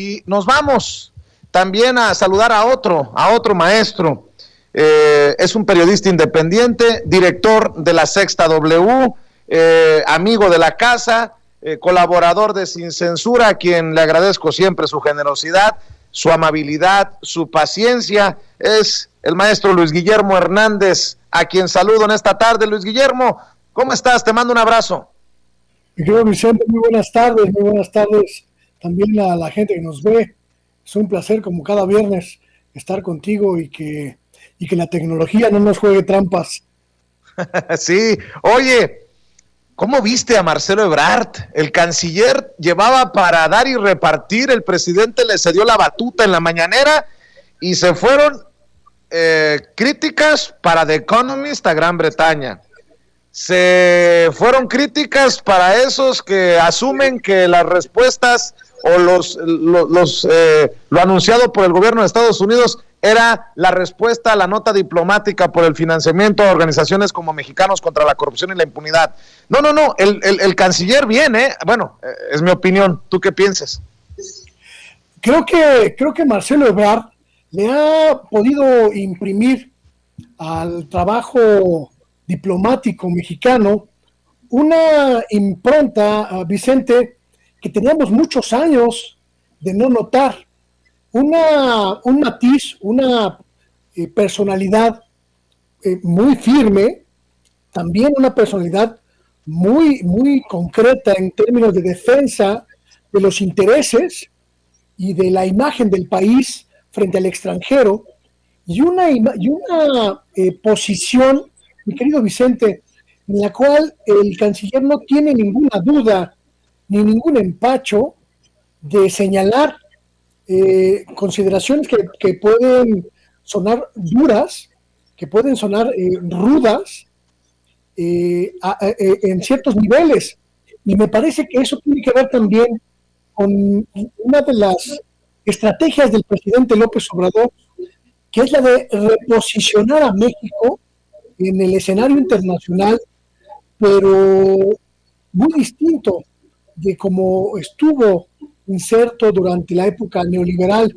Y nos vamos también a saludar a otro maestro. Es un periodista independiente, director de La Sexta W, amigo de la casa, colaborador de Sin Censura, a quien le agradezco siempre su generosidad, su amabilidad, su paciencia. Es el maestro Luis Guillermo Hernández, a quien saludo en esta tarde. Luis Guillermo, ¿cómo estás? Te mando un abrazo. Mi querido Vicente, muy buenas tardes también a la gente que nos ve. Es un placer, como cada viernes, estar contigo y que la tecnología no nos juegue trampas. Sí, oye, ¿cómo viste a Marcelo Ebrard? El canciller llevaba para dar y repartir, el presidente le cedió la batuta en la mañanera y se fueron críticas para The Economist a Gran Bretaña. Se fueron críticas para esos que asumen que las respuestas o lo anunciado por el gobierno de Estados Unidos era la respuesta a la nota diplomática por el financiamiento a organizaciones como Mexicanos contra la Corrupción y la Impunidad. No, el canciller viene, es mi opinión. ¿Tú qué piensas? Creo que Marcelo Ebrard le ha podido imprimir al trabajo diplomático mexicano una impronta, Vicente, que teníamos muchos años de no notar. Un matiz, una personalidad muy firme, también una personalidad muy concreta en términos de defensa de los intereses y de la imagen del país frente al extranjero, y una posición, mi querido Vicente, en la cual el canciller no tiene ninguna duda ni ningún empacho de señalar consideraciones que pueden sonar duras, que pueden sonar rudas en ciertos niveles. Y me parece que eso tiene que ver también con una de las estrategias del presidente López Obrador, que es la de reposicionar a México en el escenario internacional, pero muy distinto de cómo estuvo inserto durante la época neoliberal,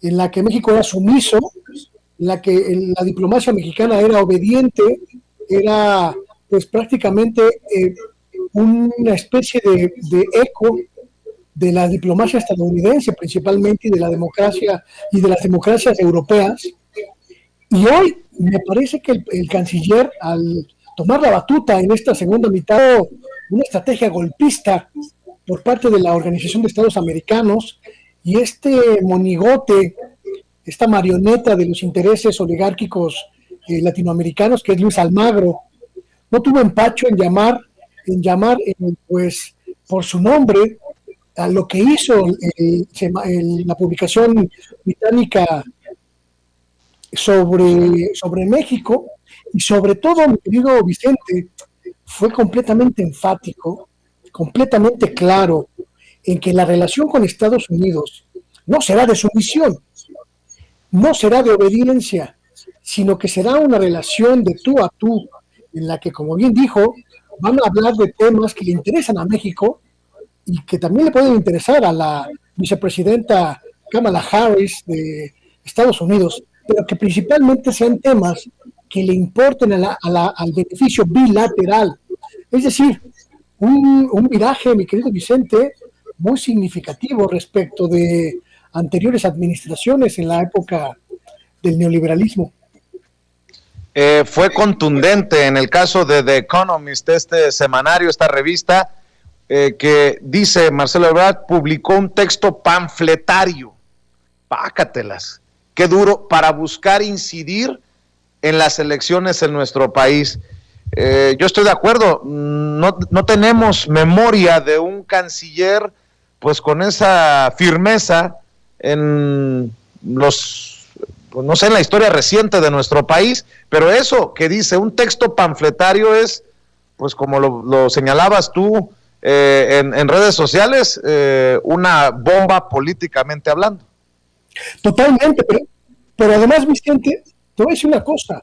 en la que México era sumiso, en la que la diplomacia mexicana era obediente, era pues prácticamente una especie de eco de la diplomacia estadounidense principalmente, y de la democracia y de las democracias europeas. Y hoy me parece que el canciller, al tomar la batuta en esta segunda mitad, una estrategia golpista por parte de la Organización de Estados Americanos, y este monigote, esta marioneta de los intereses oligárquicos latinoamericanos, que es Luis Almagro, no tuvo empacho en llamar pues por su nombre a lo que hizo la publicación británica sobre México, y sobre todo, mi querido Vicente, fue completamente enfático, completamente claro en que la relación con Estados Unidos no será de sumisión, no será de obediencia, sino que será una relación de tú a tú, en la que, como bien dijo, van a hablar de temas que le interesan a México y que también le pueden interesar a la vicepresidenta Kamala Harris de Estados Unidos, pero que principalmente sean temas que le importen al beneficio bilateral. Es decir, un viraje, mi querido Vicente, muy significativo respecto de anteriores administraciones en la época del neoliberalismo. Fue contundente en el caso de The Economist, este semanario, esta revista, que dice Marcelo Ebrard publicó un texto panfletario, pácatelas, qué duro, para buscar incidir en las elecciones en nuestro país. Yo estoy de acuerdo, no tenemos memoria de un canciller pues con esa firmeza en en la historia reciente de nuestro país, pero eso que dice un texto panfletario es, pues como lo señalabas tú en redes sociales, una bomba políticamente hablando. Totalmente, pero además, Vicente, te voy a decir una cosa,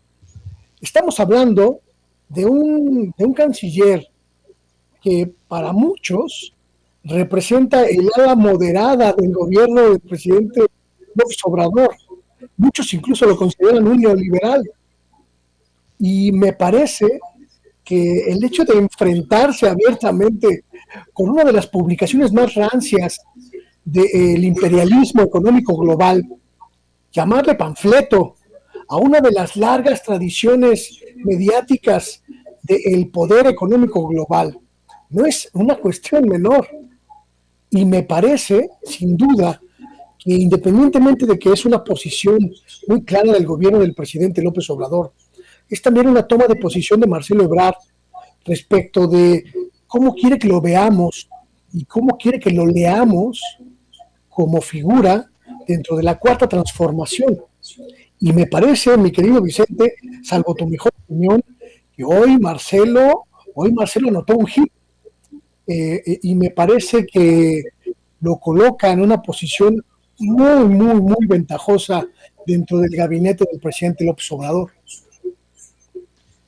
estamos hablando de un canciller que para muchos representa el ala moderada del gobierno del presidente López Obrador. Muchos incluso lo consideran un neoliberal. Y me parece que el hecho de enfrentarse abiertamente con una de las publicaciones más rancias del imperialismo económico global, llamarle panfleto a una de las largas tradiciones mediáticas del poder económico global, no es una cuestión menor. Y me parece, sin duda, que independientemente de que es una posición muy clara del gobierno del presidente López Obrador, es también una toma de posición de Marcelo Ebrard respecto de cómo quiere que lo veamos y cómo quiere que lo leamos como figura dentro de la cuarta transformación. Y me parece, mi querido Vicente, salvo tu mejor opinión, que hoy Marcelo notó un hit, y me parece que lo coloca en una posición muy ventajosa dentro del gabinete del presidente López Obrador.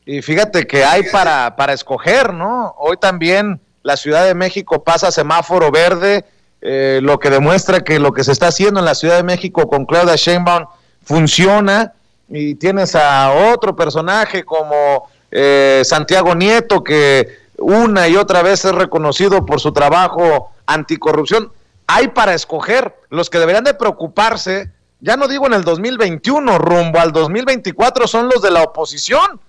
Y fíjate que hay para escoger, ¿no? Hoy también la Ciudad de México pasa semáforo verde, lo que demuestra que lo que se está haciendo en la Ciudad de México con Claudia Sheinbaum funciona, y tienes a otro personaje como Santiago Nieto, que una y otra vez es reconocido por su trabajo anticorrupción. Hay para escoger. Los que deberían de preocuparse, ya no digo en el 2021, rumbo al 2024, son los de la oposición.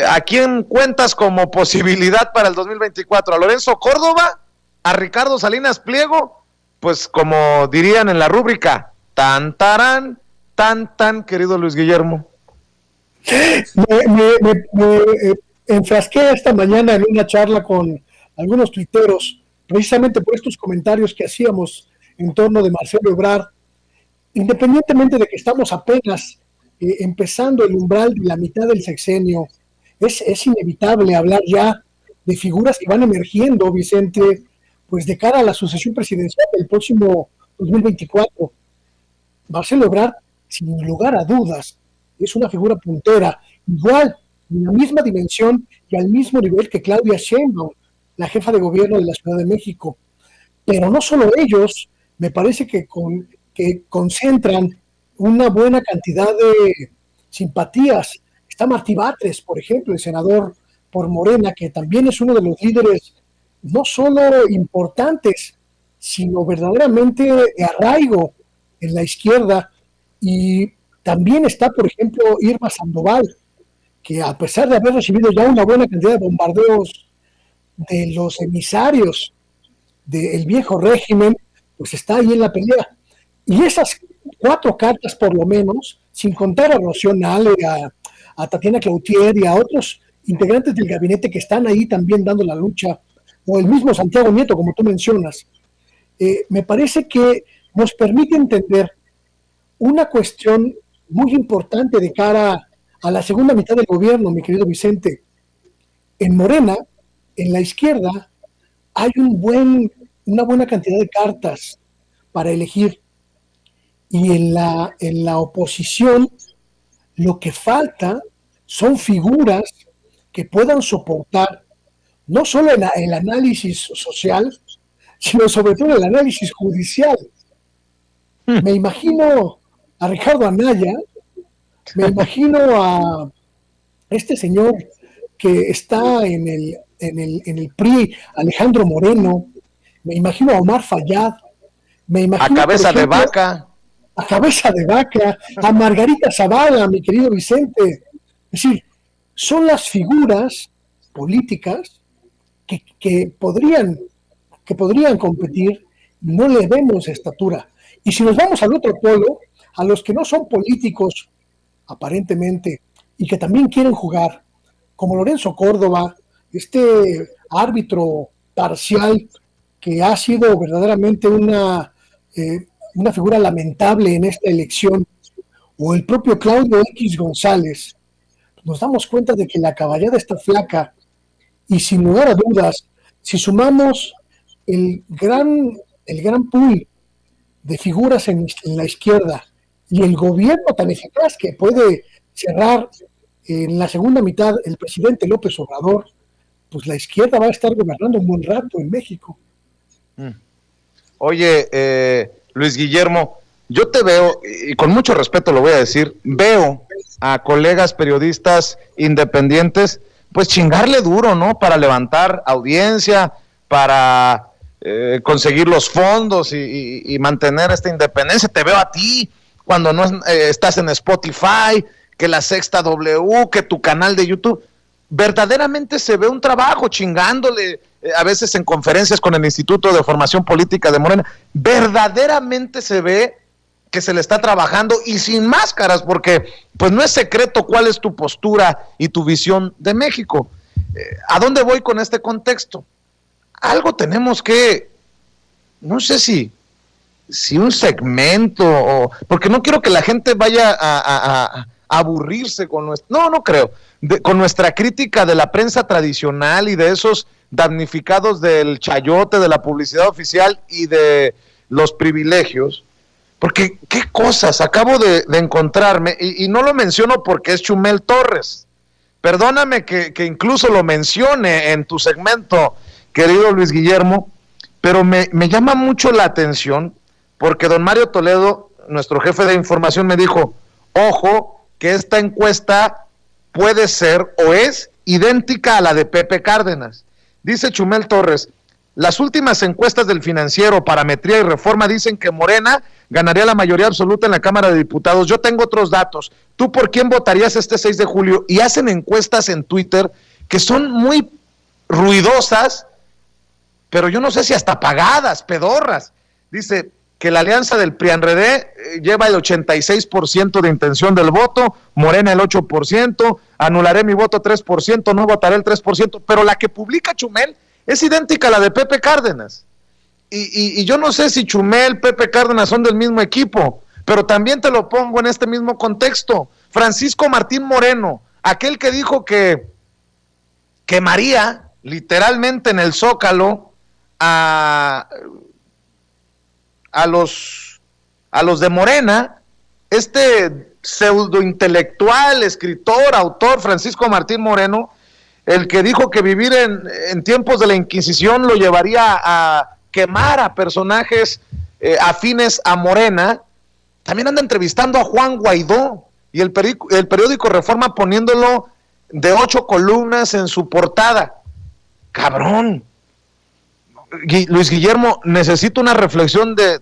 ¿A quién cuentas como posibilidad para el 2024? ¿A Lorenzo Córdoba? ¿A Ricardo Salinas Pliego? Pues como dirían en la rúbrica, tan, querido Luis Guillermo. Me enfrasqué esta mañana en una charla con algunos tuiteros, precisamente por estos comentarios que hacíamos en torno de Marcelo Ebrard. Independientemente de que estamos apenas empezando el umbral de la mitad del sexenio, es inevitable hablar ya de figuras que van emergiendo, Vicente, pues de cara a la sucesión presidencial del próximo 2024. Marcelo Ebrard, sin lugar a dudas, es una figura puntera, igual, en la misma dimensión y al mismo nivel que Claudia Sheinbaum, la jefa de gobierno de la Ciudad de México. Pero no solo ellos, me parece que concentran una buena cantidad de simpatías. Está Martí Batres, por ejemplo, el senador por Morena, que también es uno de los líderes no solo importantes, sino verdaderamente de arraigo en la izquierda. Y también está, por ejemplo, Irma Sandoval, que a pesar de haber recibido ya una buena cantidad de bombardeos de los emisarios del viejo régimen, pues está ahí en la pelea. Y esas 4 cartas, por lo menos, sin contar a Rocío Nale, a Tatiana Cloutier y a otros integrantes del gabinete que están ahí también dando la lucha, o el mismo Santiago Nieto, como tú mencionas, me parece que nos permite entender una cuestión muy importante de cara a la segunda mitad del gobierno, mi querido Vicente. En Morena, en la izquierda, hay una buena cantidad de cartas para elegir, y en la oposición lo que falta son figuras que puedan soportar no solo el análisis social, sino sobre todo el análisis judicial. Me imagino a Ricardo Anaya, me imagino a este señor que está en el PRI, Alejandro Moreno, me imagino a Omar Fayad, me imagino a cabeza de vaca, a Margarita Zavala, mi querido Vicente. Es decir, son las figuras políticas que podrían competir, no le vemos estatura. Y si nos vamos al otro polo, a los que no son políticos, aparentemente, y que también quieren jugar, como Lorenzo Córdoba, este árbitro parcial que ha sido verdaderamente una figura lamentable en esta elección, o el propio Claudio X González, nos damos cuenta de que la caballada está flaca. Y sin lugar a dudas, si sumamos el gran pool de figuras en la izquierda y el gobierno tan eficaz que puede cerrar en la segunda mitad el presidente López Obrador, pues la izquierda va a estar gobernando un buen rato en México. Oye, Luis Guillermo, yo te veo, y con mucho respeto lo voy a decir, veo a colegas periodistas independientes, pues chingarle duro, ¿no? Para levantar audiencia, para conseguir los fondos y mantener esta independencia. Te veo a ti cuando no estás en Spotify, que la Sexta W, que tu canal de YouTube. Verdaderamente se ve un trabajo chingándole, a veces en conferencias con el Instituto de Formación Política de Morena. Verdaderamente se ve que se le está trabajando y sin máscaras, porque pues no es secreto cuál es tu postura y tu visión de México. ¿A dónde voy con este contexto? Algo tenemos que, no sé si un segmento, porque no quiero que la gente vaya a aburrirse con nuestra, no creo, con nuestra crítica de la prensa tradicional y de esos damnificados del chayote, de la publicidad oficial y de los privilegios. Porque qué cosas acabo de encontrarme, y no lo menciono porque es Chumel Torres. Perdóname que incluso lo mencione en tu segmento, querido Luis Guillermo, pero me llama mucho la atención porque don Mario Toledo, nuestro jefe de información, me dijo, ojo, que esta encuesta puede ser o es idéntica a la de Pepe Cárdenas. Dice Chumel Torres, las últimas encuestas del Financiero, Parametría y Reforma dicen que Morena ganaría la mayoría absoluta en la Cámara de Diputados. Yo tengo otros datos. ¿Tú por quién votarías este 6 de julio? Y hacen encuestas en Twitter que son muy ruidosas, pero yo no sé si hasta pagadas, pedorras. Dice que la alianza del PRI-PAN-RD lleva el 86% de intención del voto, Morena el 8%, anularé mi voto 3%, no votaré el 3%, pero la que publica Chumel es idéntica a la de Pepe Cárdenas. Y yo no sé si Chumel, Pepe Cárdenas son del mismo equipo, pero también te lo pongo en este mismo contexto. Francisco Martín Moreno, aquel que dijo que quemaría literalmente en el Zócalo a los de Morena, este pseudointelectual, escritor, autor, Francisco Martín Moreno, el que dijo que vivir en tiempos de la Inquisición lo llevaría a quemar a personajes afines a Morena, también anda entrevistando a Juan Guaidó, y el periódico Reforma poniéndolo de 8 columnas en su portada. Cabrón. Luis Guillermo, necesito una reflexión de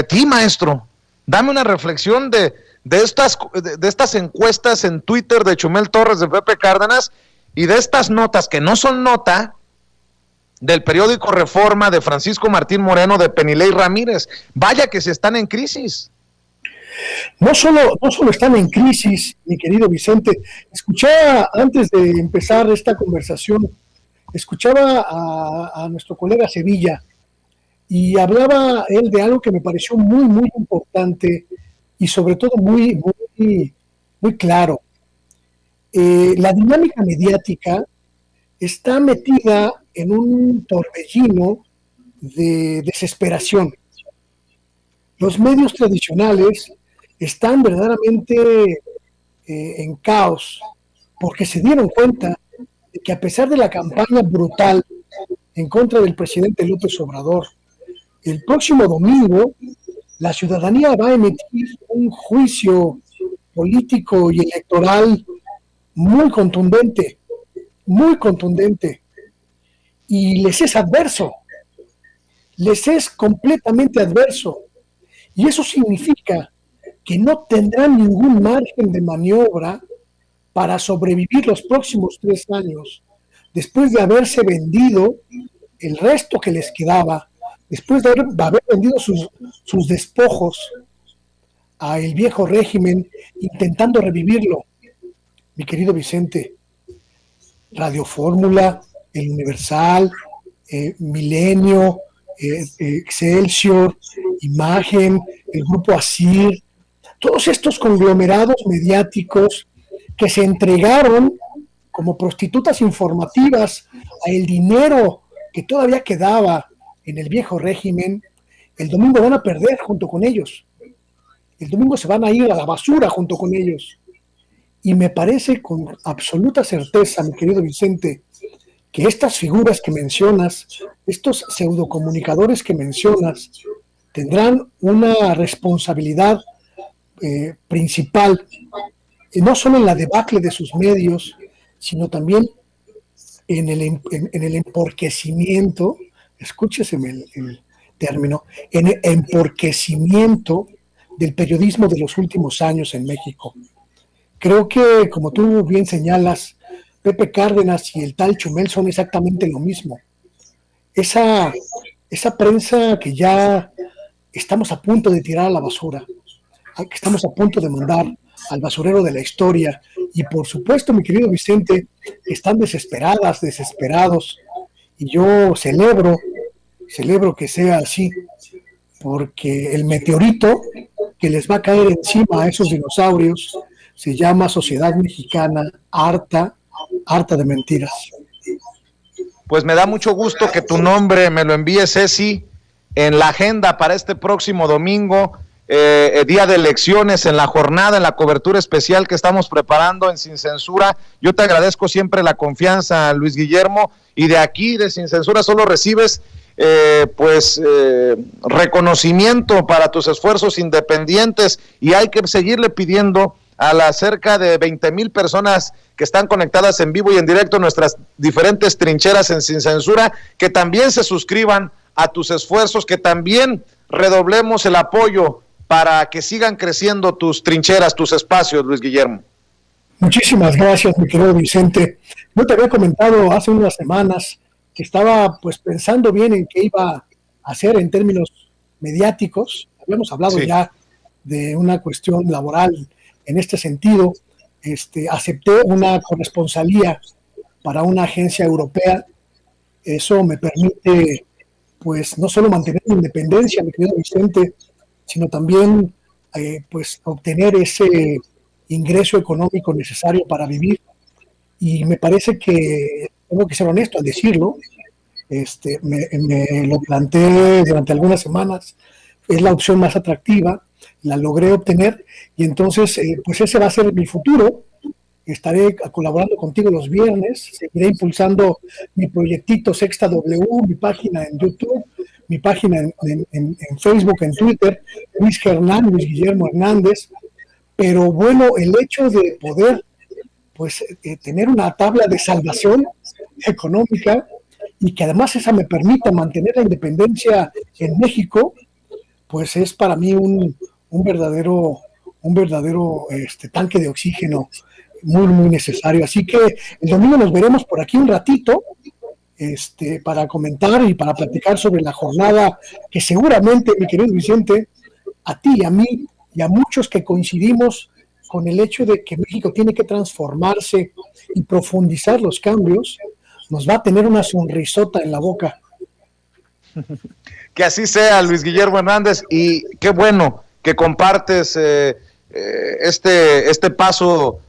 ti, maestro. Dame una reflexión de estas encuestas en Twitter de Chumel Torres, de Pepe Cárdenas, y de estas notas que no son nota del periódico Reforma, de Francisco Martín Moreno, de Penilei Ramírez. Vaya que se están en crisis. No solo están en crisis, mi querido Vicente. Escuchaba, antes de empezar esta conversación, escuchaba a nuestro colega Sevilla y hablaba él de algo que me pareció muy, muy importante y sobre todo muy, muy, muy claro. La dinámica mediática está metida en un torbellino de desesperación. Los medios tradicionales están verdaderamente en caos porque se dieron cuenta de que a pesar de la campaña brutal en contra del presidente López Obrador, el próximo domingo la ciudadanía va a emitir un juicio político y electoral muy contundente, y les es adverso, les es completamente adverso, y eso significa que no tendrán ningún margen de maniobra para sobrevivir los próximos 3 años, después de haberse vendido el resto que les quedaba, después de haber vendido sus despojos al viejo régimen, intentando revivirlo. Mi querido Vicente, Radio Fórmula, El Universal, Milenio, Excelsior, Imagen, el Grupo ASIR, todos estos conglomerados mediáticos que se entregaron como prostitutas informativas a el dinero que todavía quedaba en el viejo régimen, el domingo van a perder junto con ellos. El domingo se van a ir a la basura junto con ellos. Y me parece con absoluta certeza, mi querido Vicente, que estas figuras que mencionas, estos pseudocomunicadores que mencionas, tendrán una responsabilidad principal, no solo en la debacle de sus medios, sino también en el emporquecimiento, escúcheseme el término, en el emporquecimiento del periodismo de los últimos años en México. Creo que, como tú bien señalas, Pepe Cárdenas y el tal Chumel son exactamente lo mismo. Esa prensa que ya estamos a punto de tirar a la basura, que estamos a punto de mandar al basurero de la historia, y por supuesto, mi querido Vicente, están desesperados, y yo celebro que sea así, porque el meteorito que les va a caer encima a esos dinosaurios se llama Sociedad Mexicana harta de mentiras. Pues me da mucho gusto que tu nombre me lo envíes, Ceci, en la agenda para este próximo domingo, día de elecciones, en la jornada, en la cobertura especial que estamos preparando en Sin Censura. Yo te agradezco siempre la confianza, Luis Guillermo, y de aquí, de Sin Censura, solo recibes reconocimiento para tus esfuerzos independientes, y hay que seguirle pidiendo a las cerca de 20,000 personas que están conectadas en vivo y en directo en nuestras diferentes trincheras en Sin Censura, que también se suscriban a tus esfuerzos, que también redoblemos el apoyo para que sigan creciendo tus trincheras, tus espacios, Luis Guillermo. Muchísimas gracias, mi querido Vicente. Yo te había comentado hace unas semanas que estaba pues pensando bien en qué iba a hacer en términos mediáticos. Habíamos hablado ya de una cuestión laboral en este sentido. Acepté una corresponsalía para una agencia europea. Eso me permite pues no solo mantener mi independencia, mi querido Vicente, sino también pues obtener ese ingreso económico necesario para vivir. Y me parece que tengo que ser honesto al decirlo, me lo planteé durante algunas semanas, es la opción más atractiva, la logré obtener, y entonces pues ese va a ser mi futuro. Estaré colaborando contigo los viernes, seguiré impulsando mi proyectito Sexta W, mi página en YouTube, mi página en Facebook, en Twitter, Luis Guillermo Hernández. Pero bueno, el hecho de poder pues tener una tabla de salvación económica, y que además esa me permita mantener la independencia en México, pues es para mí un verdadero tanque de oxígeno muy, muy necesario. Así que el domingo nos veremos por aquí un ratito, para comentar y para platicar sobre la jornada que seguramente, mi querido Vicente, a ti y a mí y a muchos que coincidimos con el hecho de que México tiene que transformarse y profundizar los cambios, nos va a tener una sonrisota en la boca. Que así sea, Luis Guillermo Hernández, y qué bueno que compartes este paso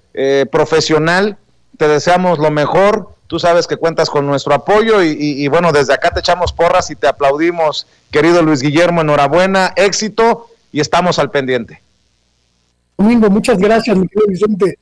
profesional. Te deseamos lo mejor, tú sabes que cuentas con nuestro apoyo, y bueno, desde acá te echamos porras y te aplaudimos, querido Luis Guillermo. Enhorabuena, éxito, y estamos al pendiente. Domingo, muchas gracias, mi querido Vicente.